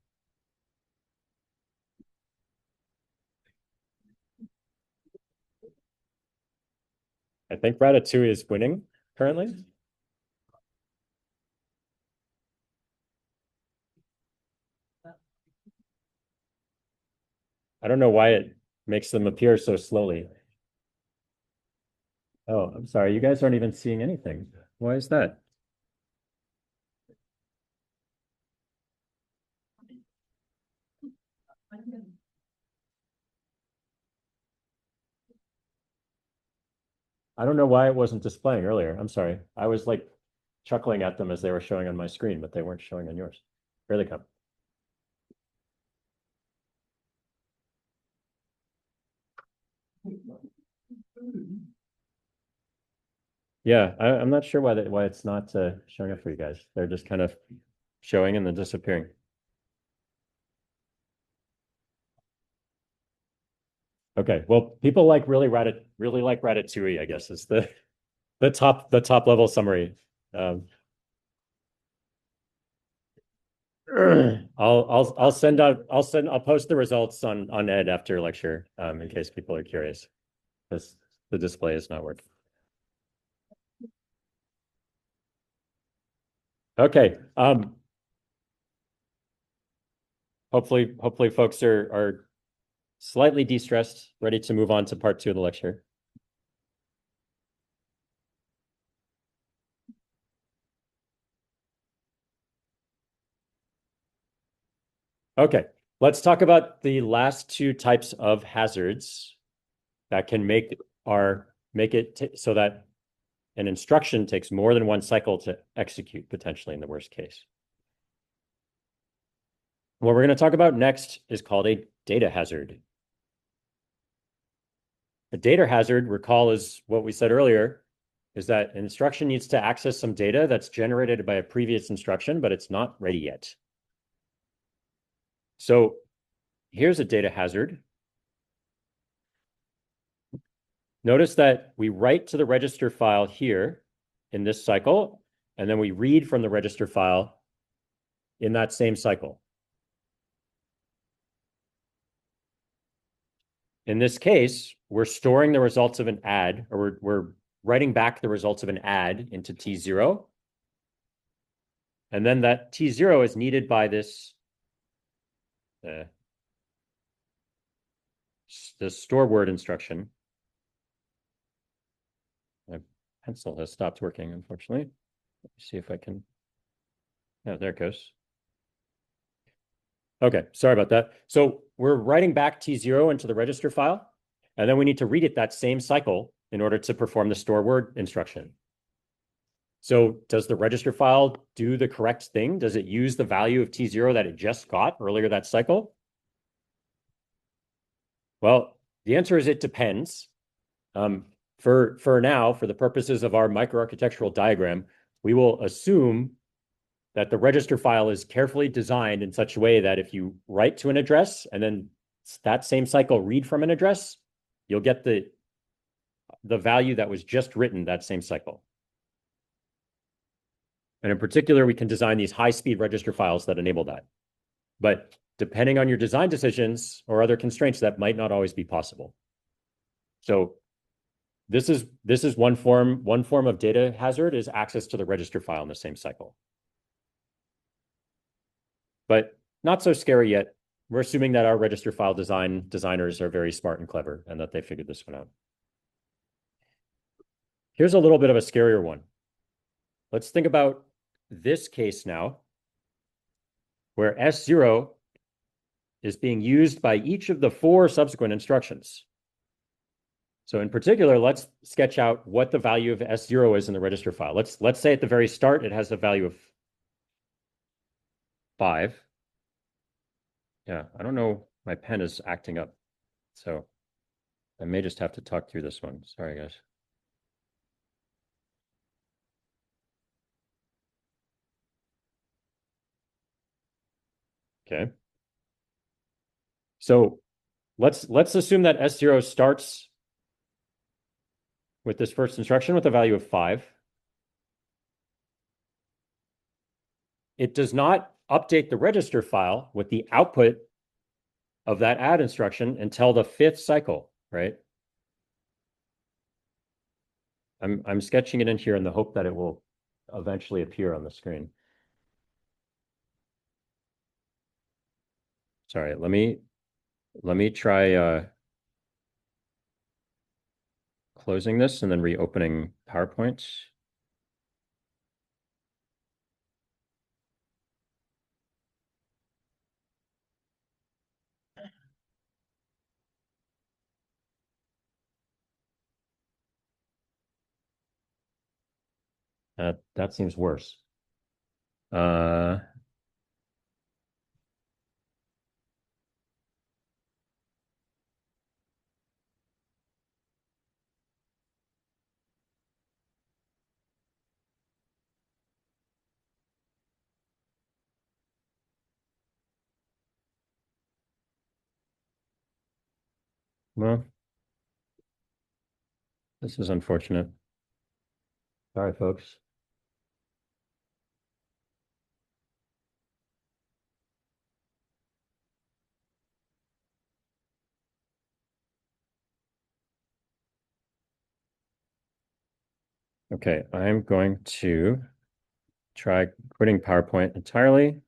A: I think Ratatouille is winning currently. I don't know why it makes them appear so slowly. Oh, I'm sorry. You guys aren't even seeing anything. Why is that? I don't know why it wasn't displaying earlier. I'm sorry. I was like chuckling at them as they were showing on my screen, but they weren't showing on yours. Here they come. Yeah, I'm not sure why it's not showing up for you guys. They're just kind of showing and then disappearing. Okay, well, people like really like Ratatouille, I guess is the top level summary. Um, I'll post the results on Ed after lecture in case people are curious because the display is not working. Okay. Hopefully folks are slightly de-stressed, ready to move on to part 2 of the lecture. Okay, let's talk about the last 2 types of hazards that can make it so that an instruction takes more than one cycle to execute, potentially in the worst case. What we're going to talk about next is called a data hazard. A data hazard, recall, is what we said earlier, is that an instruction needs to access some data that's generated by a previous instruction, but it's not ready yet. So here's a data hazard. Notice that we write to the register file here in this cycle, and then we read from the register file in that same cycle. In this case, we're storing the results of an add, or we're writing back the results of an add into T0. And then that T0 is needed by this the store word instruction. My pencil has stopped working, unfortunately. Let me see if I can. Oh, there it goes. Okay, sorry about that. So we're writing back T0 into the register file, and then we need to read it that same cycle in order to perform the store word instruction. So does the register file do the correct thing? Does it use the value of T0 that it just got earlier that cycle? Well, the answer is it depends. For now, for the purposes of our microarchitectural diagram, we will assume that the register file is carefully designed in such a way that if you write to an address and then that same cycle read from an address, you'll get the value that was just written that same cycle. And in particular, we can design these high-speed register files that enable that. But depending on your design decisions or other constraints, that might not always be possible. So this is one form of data hazard is access to the register file in the same cycle. But not so scary yet. We're assuming that our register file designers are very smart and clever and that they figured this one out. Here's a little bit of a scarier one. Let's think about this case now, where S0 is being used by each of the 4 subsequent instructions. So in particular, let's sketch out what the value of S0 is in the register file. Let's say at the very start, it has a value of 5. Yeah, I don't know. My pen is acting up. So I may just have to talk through this one. Sorry, guys. Okay. So let's assume that S0 starts with this first instruction with a value of 5. It does not update the register file with the output of that add instruction until the 5th cycle, right? I'm sketching it in here in the hope that it will eventually appear on the screen. Sorry, let me try closing this and then reopening PowerPoint. That seems worse. Well, this is unfortunate. Sorry, folks. Okay, I'm going to try quitting PowerPoint entirely.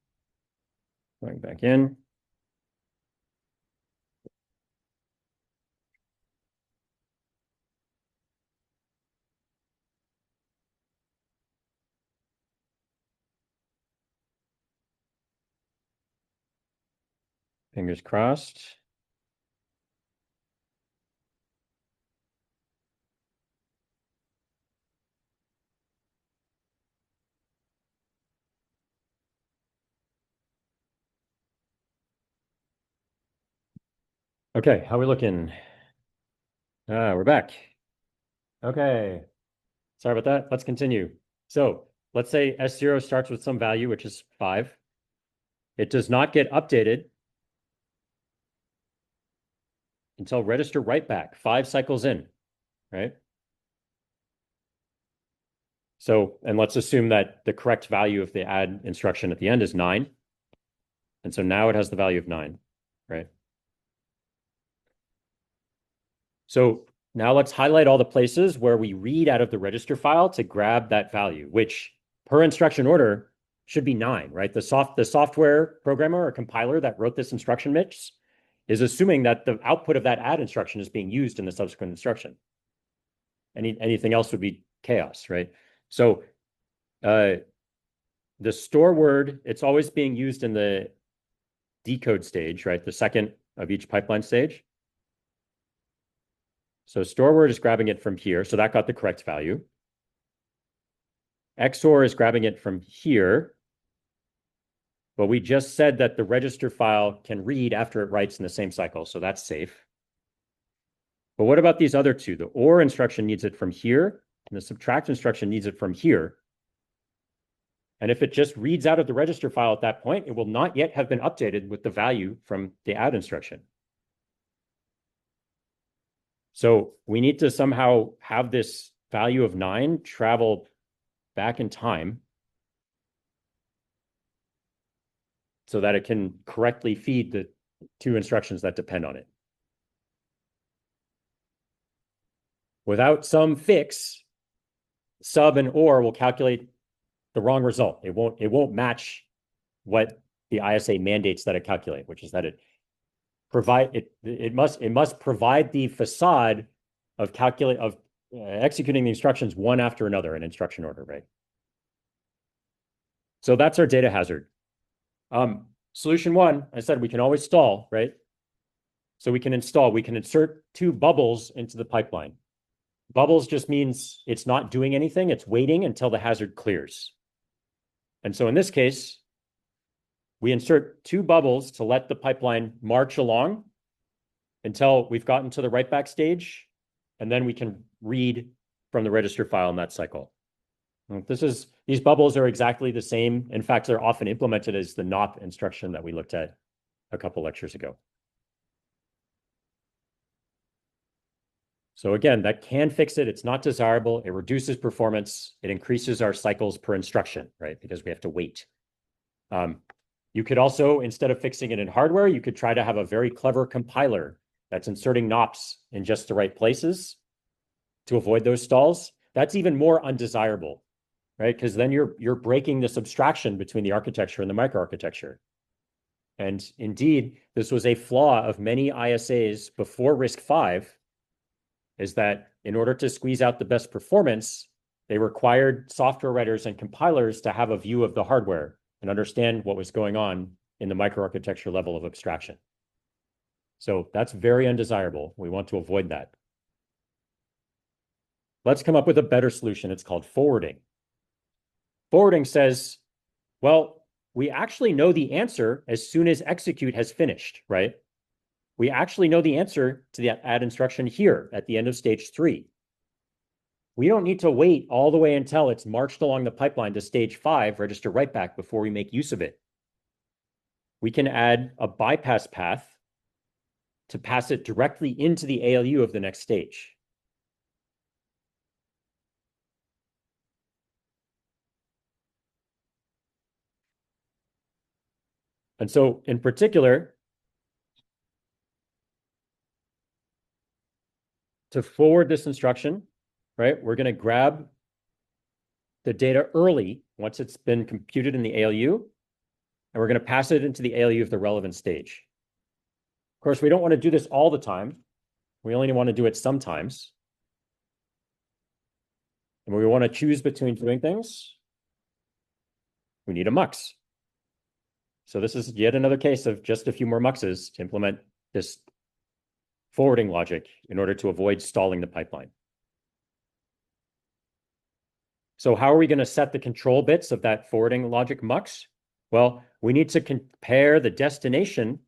A: Going back in. Fingers crossed. Okay, how are we looking? We're back. Okay, sorry about that. Let's continue. So let's say S0 starts with some value, which is 5. It does not get updated until register write back, 5 cycles in, right? So, and let's assume that the correct value of the add instruction at the end is 9. And so now it has the value of 9, right? So now let's highlight all the places where we read out of the register file to grab that value, which per instruction order should be 9, right? The software programmer or compiler that wrote this instruction mix is assuming that the output of that add instruction is being used in the subsequent instruction. Anything else would be chaos, right? So the store word, it's always being used in the decode stage, right? The second of each pipeline stage. So store word is grabbing it from here. So that got the correct value. XOR is grabbing it from here. But we just said that the register file can read after it writes in the same cycle, so that's safe. But what about these other two? The OR instruction needs it from here, and the subtract instruction needs it from here. And if it just reads out of the register file at that point, it will not yet have been updated with the value from the add instruction. So we need to somehow have this value of 9 travel back in time so that it can correctly feed the two instructions that depend on it. Without some fix, sub and OR will calculate the wrong result. It won't match what the ISA mandates that it calculate, which is that it must provide the facade of executing the instructions one after another in instruction order, right? So that's our data hazard. Solution one, I said we can always stall, right? So we can insert 2 bubbles into the pipeline. Bubbles just means it's not doing anything. It's waiting until the hazard clears. And so in this case, we insert 2 bubbles to let the pipeline march along until we've gotten to the write back stage, and then we can read from the register file in that cycle. These bubbles are exactly the same. In fact, they're often implemented as the NOP instruction that we looked at a couple lectures ago. So again, that can fix it. It's not desirable. It reduces performance. It increases our cycles per instruction, right? Because we have to wait. You could also, instead of fixing it in hardware, you could try to have a very clever compiler that's inserting NOPs in just the right places to avoid those stalls. That's even more undesirable, right? Because then you're breaking this abstraction between the architecture and the microarchitecture. And indeed, this was a flaw of many ISAs before RISC-V, is that in order to squeeze out the best performance, they required software writers and compilers to have a view of the hardware and understand what was going on in the microarchitecture level of abstraction. So that's very undesirable. We want to avoid that. Let's come up with a better solution. It's called forwarding. Forwarding says, well, we actually know the answer as soon as execute has finished, right? We actually know the answer to the add instruction here at the end of stage 3. We don't need to wait all the way until it's marched along the pipeline to stage 5, register write back, before we make use of it. We can add a bypass path to pass it directly into the ALU of the next stage. And so in particular, to forward this instruction, right, we're going to grab the data early once it's been computed in the ALU, and we're going to pass it into the ALU of the relevant stage. Of course, we don't want to do this all the time. We only want to do it sometimes. And when we want to choose between doing things, we need a mux. So this is yet another case of just a few more muxes to implement this forwarding logic in order to avoid stalling the pipeline. So how are we going to set the control bits of that forwarding logic mux? Well, we need to compare the destination,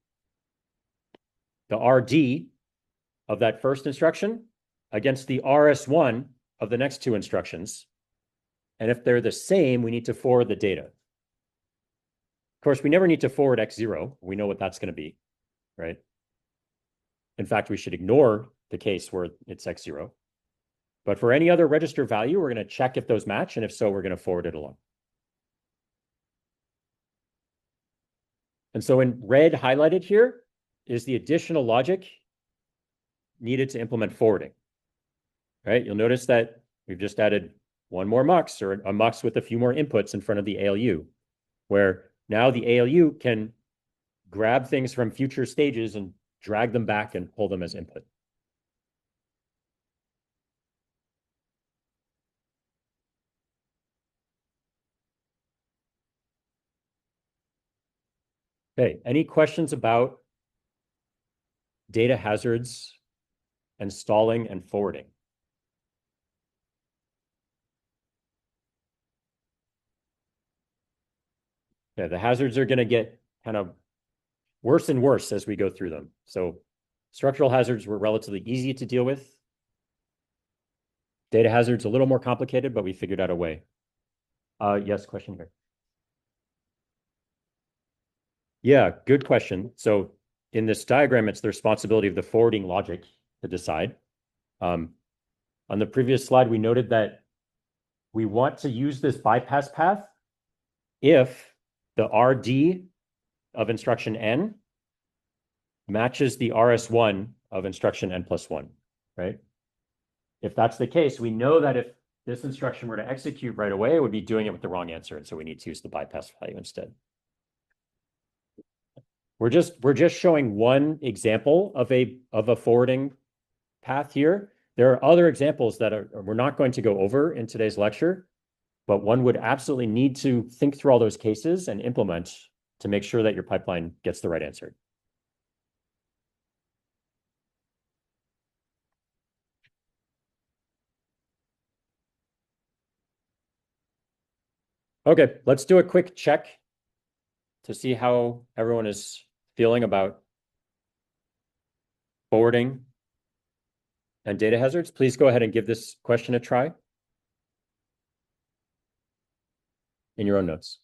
A: the RD of that first instruction, against the RS1 of the next 2 instructions. And if they're the same, we need to forward the data. Of course, we never need to forward X0. We know what that's going to be, right? In fact, we should ignore the case where it's X0. But for any other register value, we're going to check if those match, and if so, we're going to forward it along. And so in red highlighted here is the additional logic needed to implement forwarding, right? You'll notice that we've just added one more mux, or a mux with a few more inputs in front of the ALU, where now the ALU can grab things from future stages and drag them back and pull them as input. Okay, any questions about data hazards and stalling and forwarding? Okay, the hazards are going to get kind of worse and worse as we go through them. So structural hazards were relatively easy to deal with. Data hazards a little more complicated, but we figured out a way. Yes, question here. Yeah, good question. So in this diagram, it's the responsibility of the forwarding logic to decide. On the previous slide, we noted that we want to use this bypass path if the RD of instruction N matches the RS1 of instruction N plus 1, right? If that's the case, we know that if this instruction were to execute right away, it would be doing it with the wrong answer. And so we need to use the bypass value instead. We're just showing one example of a forwarding path here. There are other examples that we're not going to go over in today's lecture, but one would absolutely need to think through all those cases and implement to make sure that your pipeline gets the right answer. Okay, let's do a quick check to see how everyone is feeling about forwarding and data hazards. Please go ahead and give this question a try in your own notes.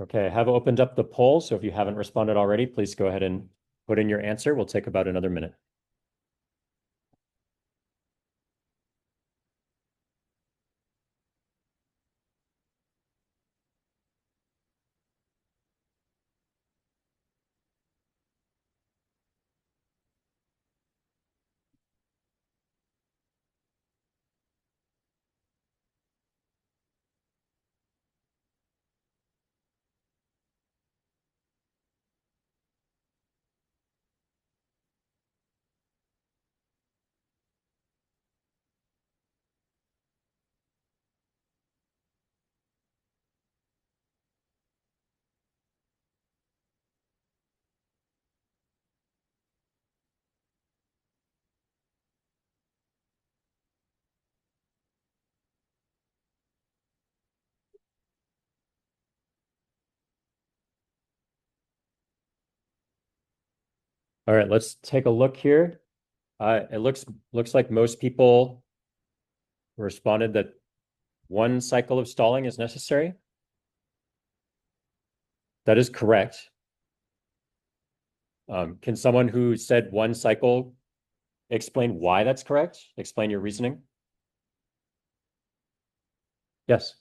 A: Okay, I have opened up the poll. So if you haven't responded already, please go ahead and put in your answer. We'll take about another minute. All right, let's take a look here. It looks like most people responded that one cycle of stalling is necessary. That is correct. Can someone who said one cycle explain why that's correct? Explain your reasoning. Yes.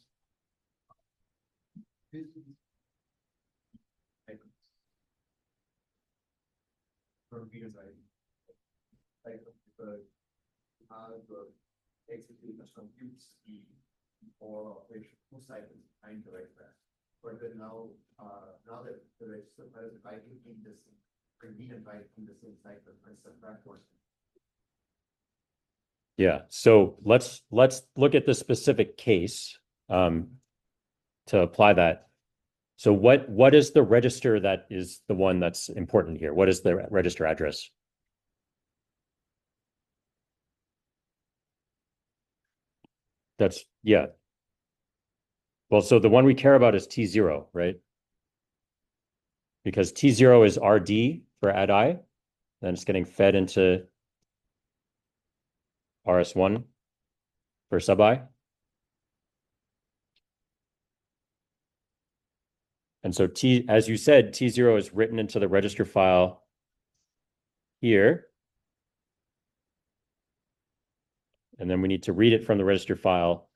C: Execute the compute speed or operational cycles time to write that. But then now that the register file is writing in this, read and write in the same cycle, and subtract one.
A: Yeah. So let's look at the specific case to apply that. So what is the register that is the one that's important here? What is the register address? That's, yeah. Well, so the one we care about is T0, right? Because T0 is RD for add I, then it's getting fed into RS1 for sub I. And so as you said, T0 is written into the register file here. And then we need to read it from the register file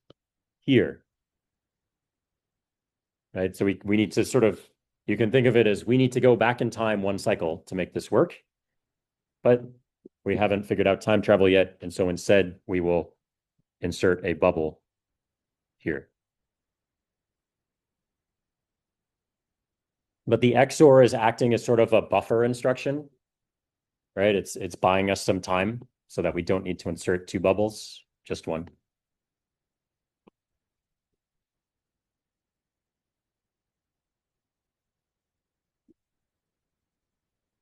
A: here. Right? So we need to sort of, you can think of it as we need to go back in time one cycle to make this work. But we haven't figured out time travel yet. And so instead, we will insert a bubble here. But the XOR is acting as sort of a buffer instruction, right? It's buying us some time so that we don't need to insert two bubbles, just one.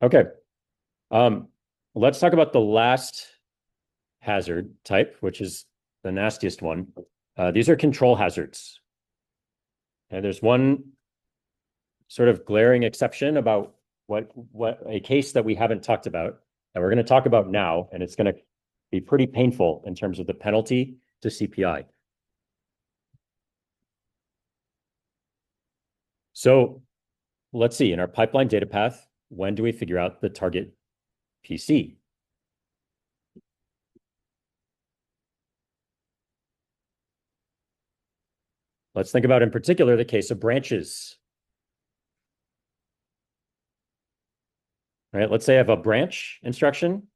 A: Okay. Let's talk about the last hazard type, which is the nastiest one. These are control hazards. And there's one sort of glaring exception about what a case that we haven't talked about that we're going to talk about now, and it's going to be pretty painful in terms of the penalty to CPI. So let's see, in our pipeline data path, when do we figure out the target PC? Let's think about in particular the case of branches. Right? Let's say I have a branch instruction.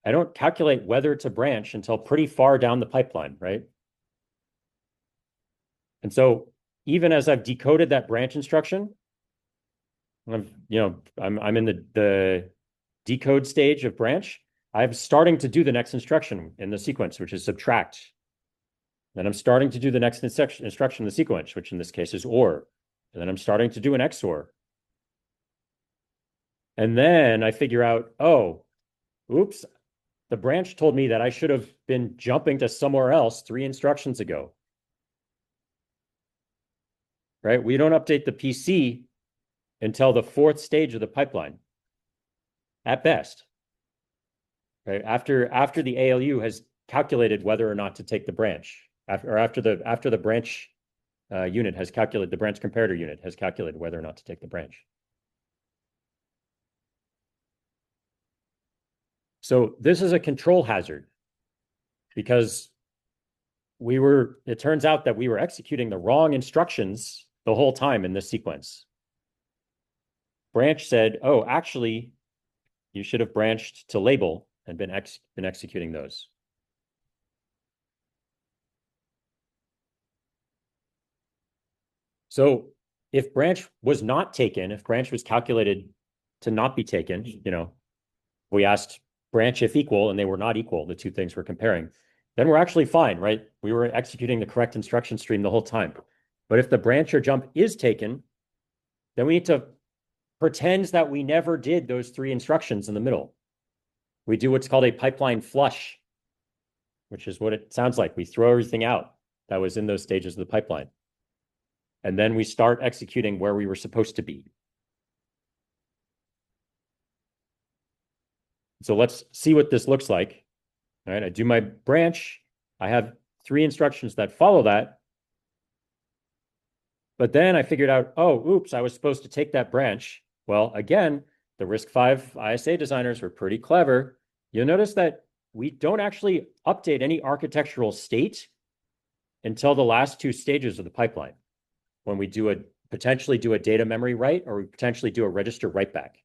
A: I don't calculate whether to branch until pretty far down the pipeline, right? And so even as I've decoded that branch instruction, I'm in the decode stage of branch. I'm starting to do the next instruction in the sequence, which is subtract. Then I'm starting to do the next instruction in the sequence, which in this case is OR. And then I'm starting to do an XOR. And then I figure out, oh, oops, the branch told me that I should have been jumping to somewhere else 3 instructions ago. Right? We don't update the PC until the 4th stage of the pipeline, at best. Right? After the ALU has calculated whether or not to take the branch, after the branch unit has calculated, the branch comparator unit has calculated whether or not to take the branch. So this is a control hazard because it turns out that we were executing the wrong instructions the whole time in this sequence. Branch said, oh, actually, you should have branched to label and been executing those. So if branch was not taken, if branch was calculated to not be taken, we asked branch if equal and they were not equal, the two things we're comparing, then we're actually fine, right? We were executing the correct instruction stream the whole time. But if the branch or jump is taken, then we need to pretend that we never did those 3 instructions in the middle. We do what's called a pipeline flush, which is what it sounds like. We throw everything out that was in those stages of the pipeline. And then we start executing where we were supposed to be. So let's see what this looks like. All right, I do my branch. I have 3 instructions that follow that. But then I figured out, oh, oops, I was supposed to take that branch. Well, again, the RISC-V ISA designers were pretty clever. You'll notice that we don't actually update any architectural state until the last 2 stages of the pipeline, when we potentially do a data memory write, or we potentially do a register write back.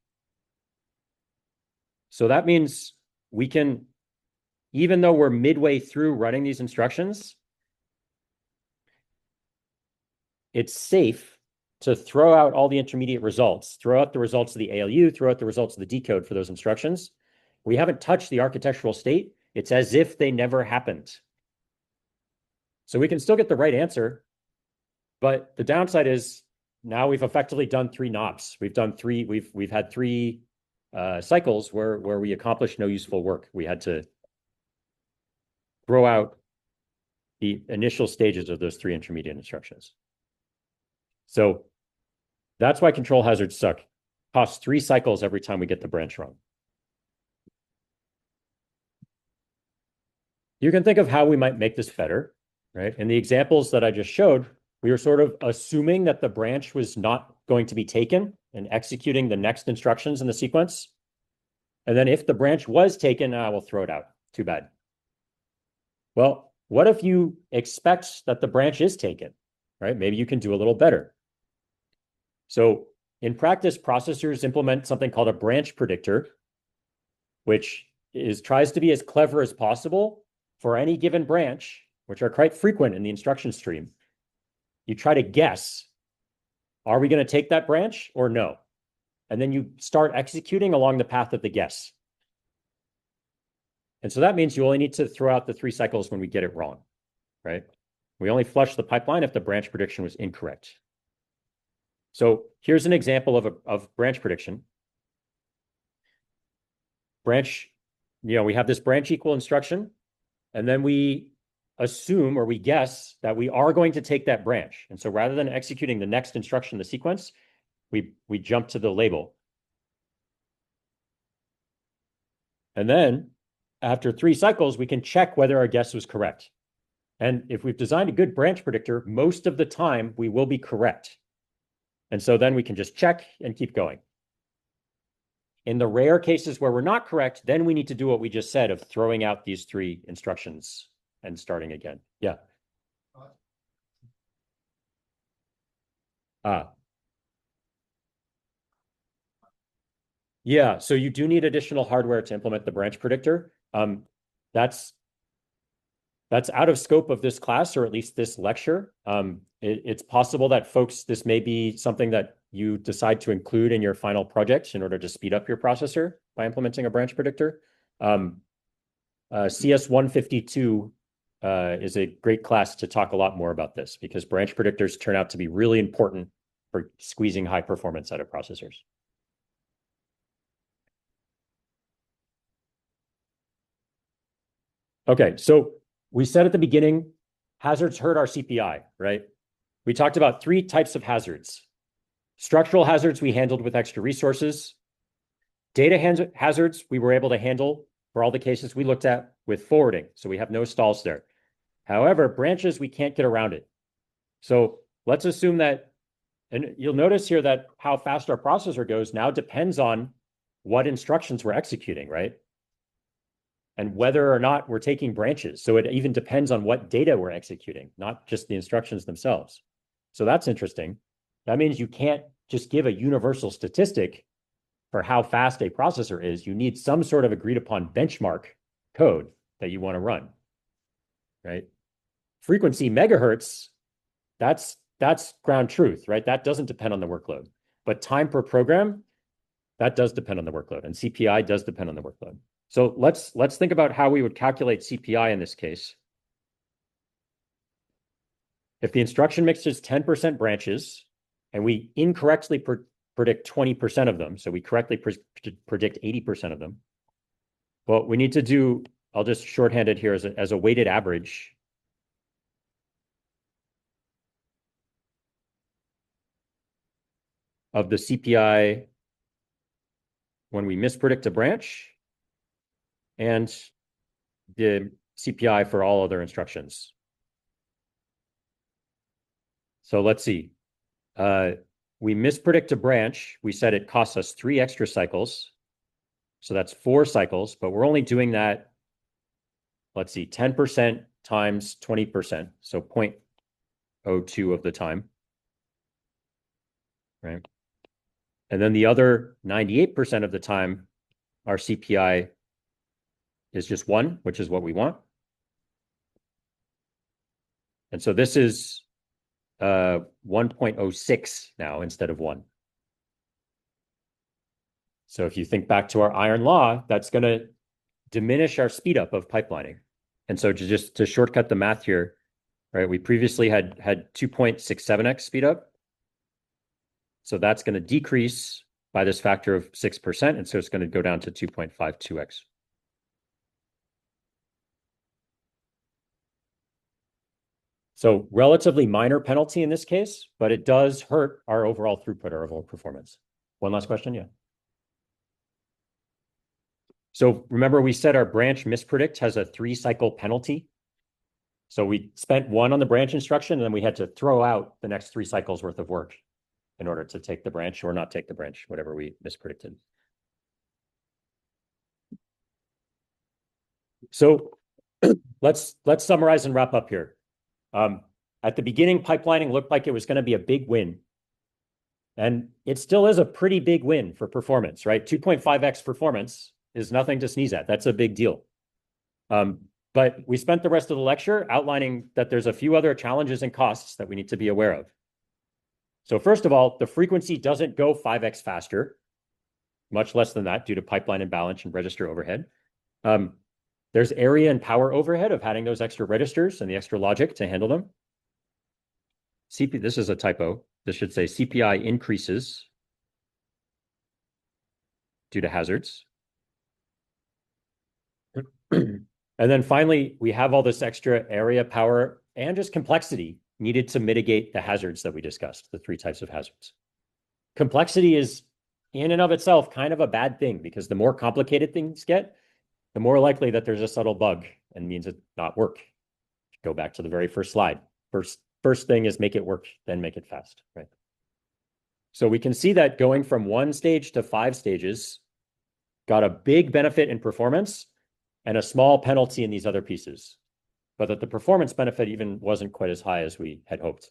A: So that means we can, even though we're midway through running these instructions, it's safe to throw out all the intermediate results, throw out the results of the ALU, throw out the results of the decode for those instructions. We haven't touched the architectural state. It's as if they never happened. So we can still get the right answer, but the downside is now we've effectively done 3 knobs. We've had 3 cycles where we accomplished no useful work. We had to throw out the initial stages of those 3 intermediate instructions. So that's why control hazards suck. Costs 3 cycles every time we get the branch wrong. You can think of how we might make this better, right? In the examples that I just showed, we were sort of assuming that the branch was not going to be taken and executing the next instructions in the sequence. And then if the branch was taken, we'll throw it out. Too bad. Well, what if you expect that the branch is taken, right? Maybe you can do a little better. So in practice, processors implement something called a branch predictor, which tries to be as clever as possible for any given branch, which are quite frequent in the instruction stream. You try to guess, are we going to take that branch or no? And then you start executing along the path of the guess. And so that means you only need to throw out the 3 cycles when we get it wrong, right? We only flush the pipeline if the branch prediction was incorrect. So here's an example of branch prediction. Branch, we have this branch equal instruction, and then we assume, or we guess, that we are going to take that branch. And so rather than executing the next instruction in the sequence, we jump to the label. And then after 3 cycles, we can check whether our guess was correct. And if we've designed a good branch predictor, most of the time we will be correct. And so then we can just check and keep going. In the rare cases where we're not correct, then we need to do what we just said of throwing out these 3 instructions and starting again. Yeah. Yeah, so you do need additional hardware to implement the branch predictor. That's out of scope of this class, or at least this lecture. It's possible that this may be something that you decide to include in your final project in order to speed up your processor by implementing a branch predictor. CS 152 is a great class to talk a lot more about this, because branch predictors turn out to be really important for squeezing high performance out of processors. Okay, so we said at the beginning, hazards hurt our CPI, right? We talked about 3 types of hazards. Structural hazards we handled with extra resources. Data hazards we were able to handle for all the cases we looked at with forwarding, so we have no stalls there. However, branches, we can't get around it. So let's assume that, and you'll notice here that how fast our processor goes now depends on what instructions we're executing, right? And whether or not we're taking branches. So it even depends on what data we're executing, not just the instructions themselves. So that's interesting. That means you can't just give a universal statistic for how fast a processor is. You need some sort of agreed upon benchmark code that you want to run, right? Frequency megahertz, that's ground truth, right? That doesn't depend on the workload. But time per program, that does depend on the workload, and CPI does depend on the workload. So let's think about how we would calculate CPI in this case. If the instruction mix is 10% branches, and we incorrectly predict 20% of them, so we correctly predict 80% of them, well, we need to do, I'll just shorthand it here as a weighted average of the CPI when we mispredict a branch and the CPI for all other instructions. So let's see. We mispredict a branch. We said it costs us 3 extra cycles. So that's 4 cycles, but we're only doing that, let's see, 10% times 20%. So 0.02 of the time, right? And then the other 98% of the time, our CPI is just 1, which is what we want. And so this is 1.06 now instead of 1. So if you think back to our iron law, that's going to diminish our speed up of pipelining. And so to shortcut the math here, right, we previously had 2.67x speed up. So that's going to decrease by this factor of 6%. And so it's going to go down to 2.52x. So relatively minor penalty in this case, but it does hurt our overall throughput, our overall performance. One last question, yeah. So remember we said our branch mispredict has a 3-cycle penalty. So we spent 1 on the branch instruction, and then we had to throw out the next 3 cycles worth of work in order to take the branch or not take the branch, whatever we mispredicted. So let's summarize and wrap up here. At the beginning, pipelining looked like it was going to be a big win. And it still is a pretty big win for performance, right? 2.5x performance is nothing to sneeze at. That's a big deal. But we spent the rest of the lecture outlining that there's a few other challenges and costs that we need to be aware of. So first of all, the frequency doesn't go 5x faster, much less than that due to pipeline imbalance and register overhead. There's area and power overhead of having those extra registers and the extra logic to handle them. This is a typo. This should say CPI increases due to hazards. And then finally, we have all this extra area, power, and just complexity needed to mitigate the hazards that we discussed, the 3 types of hazards. Complexity is in and of itself kind of a bad thing because the more complicated things get, the more likely that there's a subtle bug and means it not work. Go back to the very first slide. First thing is make it work, then make it fast, right? So we can see that going from 1 stage to 5 stages got a big benefit in performance and a small penalty in these other pieces, but that the performance benefit even wasn't quite as high as we had hoped.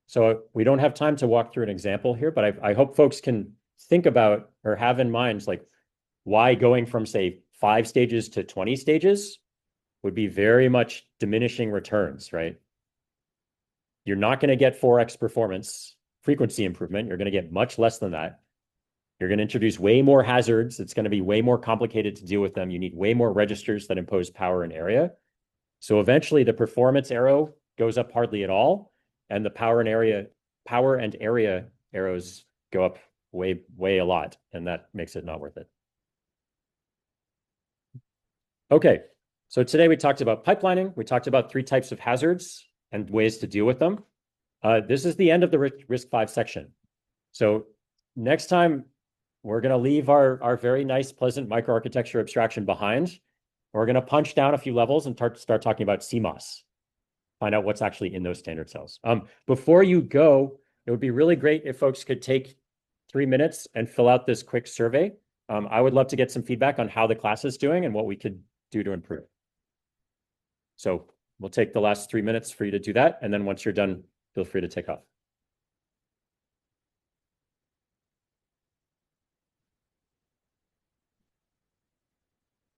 A: So we don't have time to walk through an example here, but I hope folks can think about or have in mind like why going from, say, 5 stages to 20 stages would be very much diminishing returns, right? You're not going to get 4x performance frequency improvement. You're going to get much less than that. You're going to introduce way more hazards. It's going to be way more complicated to deal with them. You need way more registers that impose power and area. So eventually the performance arrow goes up hardly at all, and the power and area arrows go up way a lot, and that makes it not worth it. Okay, so today we talked about pipelining. We talked about 3 types of hazards and ways to deal with them. This is the end of the risk 5 section. So next time, we're going to leave our very nice, pleasant microarchitecture abstraction behind. We're going to punch down a few levels and start talking about CMOS. Find out what's actually in those standard cells. Before you go, it would be really great if folks could take 3 minutes and fill out this quick survey. I would love to get some feedback on how the class is doing and what we could do to improve. So we'll take the last 3 minutes for you to do that. And then once you're done, feel free to take off.